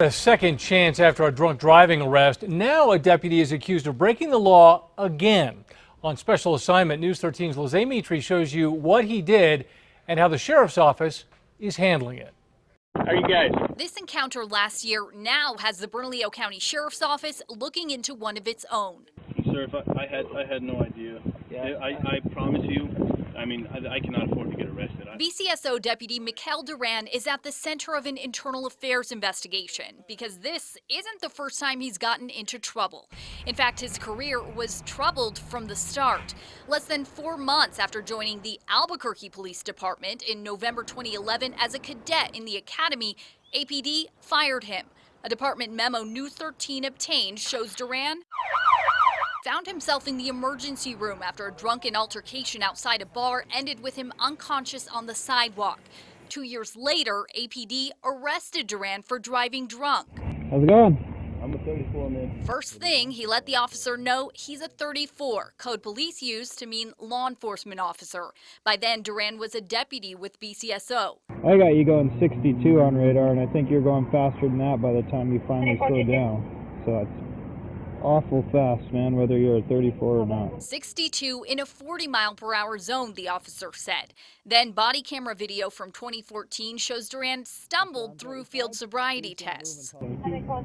A second chance after a drunk driving arrest. Now a deputy is accused of breaking the law again. On special assignment, News 13's Lizzie Mitri shows you what he did and how the sheriff's office is handling it. How are you guys? This encounter last year now has the Bernalillo County Sheriff's Office looking into one of its own. Sir, I had no idea. Yeah. I promise you, I cannot afford to get arrested. BCSO Deputy Mikel Duran is at the center of an internal affairs investigation because this isn't the first time he's gotten into trouble. In fact, his career was troubled from the start. Less than 4 months after joining the Albuquerque Police Department in November 2011 as a cadet in the academy, APD fired him. A department memo News 13 obtained shows Duran found himself in the emergency room after a drunken altercation outside a bar ended with him unconscious on the sidewalk. 2 years later, APD arrested Duran for driving drunk. How's it going? I'm a 34, man. First thing, he let the officer know he's a 34, code police used to mean law enforcement officer. By then, Duran was a deputy with BCSO. I got you going 62 on radar, and I think you're going faster than that by the time you finally slow down. So it's awful fast, man, whether you're a 34 or not. 62 in a 40-mile-per-hour zone, the officer said. Then body camera video from 2014 shows Duran stumbled through field sobriety tests.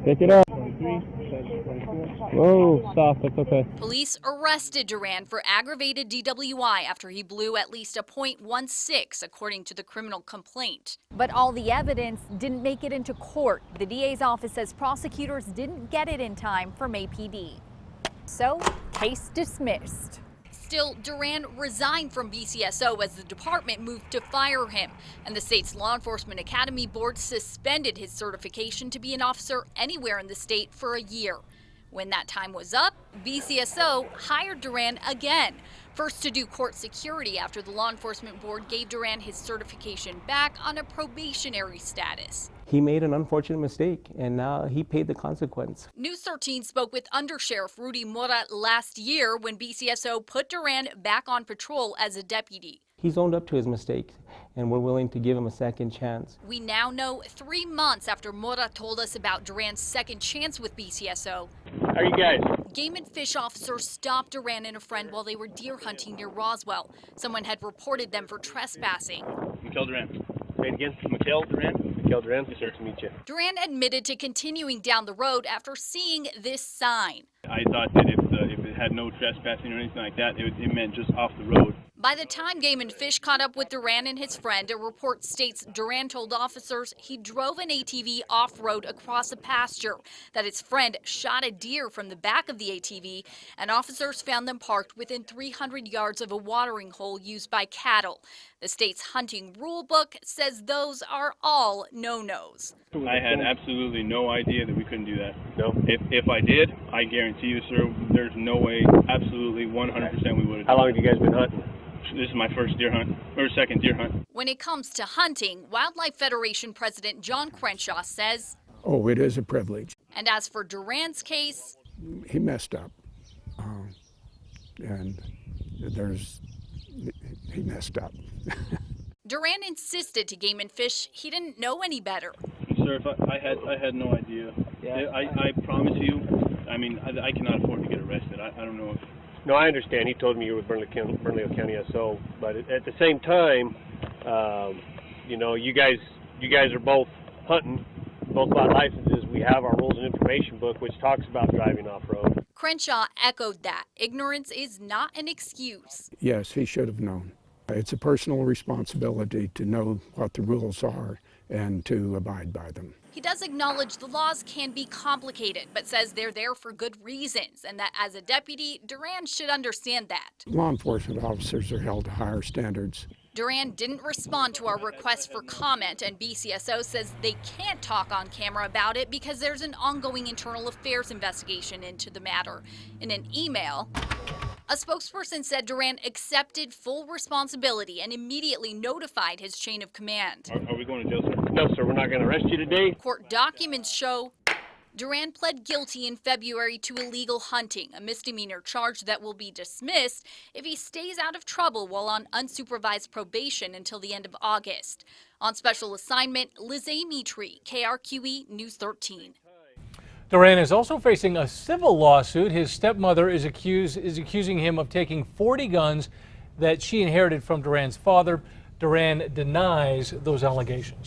Pick it up. Whoa, stop, that's okay. Police arrested Duran for aggravated DWI after he blew at least a .16, according to the criminal complaint. But all the evidence didn't make it into court. The DA's office says prosecutors didn't get it in time from APD. So, case dismissed. Still, Duran resigned from BCSO as the department moved to fire him, and the state's Law Enforcement Academy Board suspended his certification to be an officer anywhere in the state for a year. When that time was up, BCSO hired Duran again, first to do court security after the Law Enforcement Board gave Duran his certification back on a probationary status. He made an unfortunate mistake, and now he paid the consequence. News 13 spoke with Undersheriff Rudy Mora last year when BCSO put Duran back on patrol as a deputy. He's owned up to his mistakes, and we're willing to give him a second chance. We now know 3 months after Mora told us about Duran's second chance with BCSO. How are you guys? Game and Fish officers stopped Duran and a friend while they were deer hunting near Roswell. Someone had reported them for trespassing. Mikel Duran. Say it again. Mikel Duran? Mikel Duran. Yes, sir. To meet you. Duran admitted to continuing down the road after seeing this sign. I thought that if it had no trespassing or anything like that, it meant just off the road. By the time Game and Fish caught up with Duran and his friend, a report states Duran told officers he drove an ATV off-road across a pasture, that his friend shot a deer from the back of the ATV, and officers found them parked within 300 yards of a watering hole used by cattle. The state's hunting rule book says those are all no-nos. I had absolutely no idea that we couldn't do that. No. If I did, I guarantee you, sir, there's no way, absolutely 100% we would have. How long have you guys been hunting? This is my first deer hunt, or second deer hunt. When it comes to hunting, Wildlife Federation President John Crenshaw says, "Oh, it is a privilege." And as for Duran's case, he messed up, and he messed up. Duran insisted to Game and Fish he didn't know any better. Sir, I had no idea. Yeah. I promise you, I cannot afford to get arrested. I don't know if. No, I understand. He told me you were with Bernalillo County SO, but at the same time, you guys are both hunting, both got licenses. We have our rules and information book, which talks about driving off-road. Crenshaw echoed that ignorance is not an excuse. Yes, he should have known. It's a personal responsibility to know what the rules are and to abide by them. He does acknowledge the laws can be complicated, but says they're there for good reasons, and that as a deputy, Duran should understand that. Law enforcement officers are held to higher standards. Duran didn't respond to our request for comment, and BCSO says they can't talk on camera about it because there's an ongoing internal affairs investigation into the matter. In an email, a spokesperson said Duran accepted full responsibility and immediately notified his chain of command. Are we going to jail, sir? No, sir, we're not going to arrest you today. Court documents show Duran pled guilty in February to illegal hunting, a misdemeanor charge that will be dismissed if he stays out of trouble while on unsupervised probation until the end of August. On special assignment, Lizzie Mitri, KRQE News 13. Duran is also facing a civil lawsuit. His stepmother is accusing him of taking 40 guns that she inherited from Duran's father. Duran denies those allegations.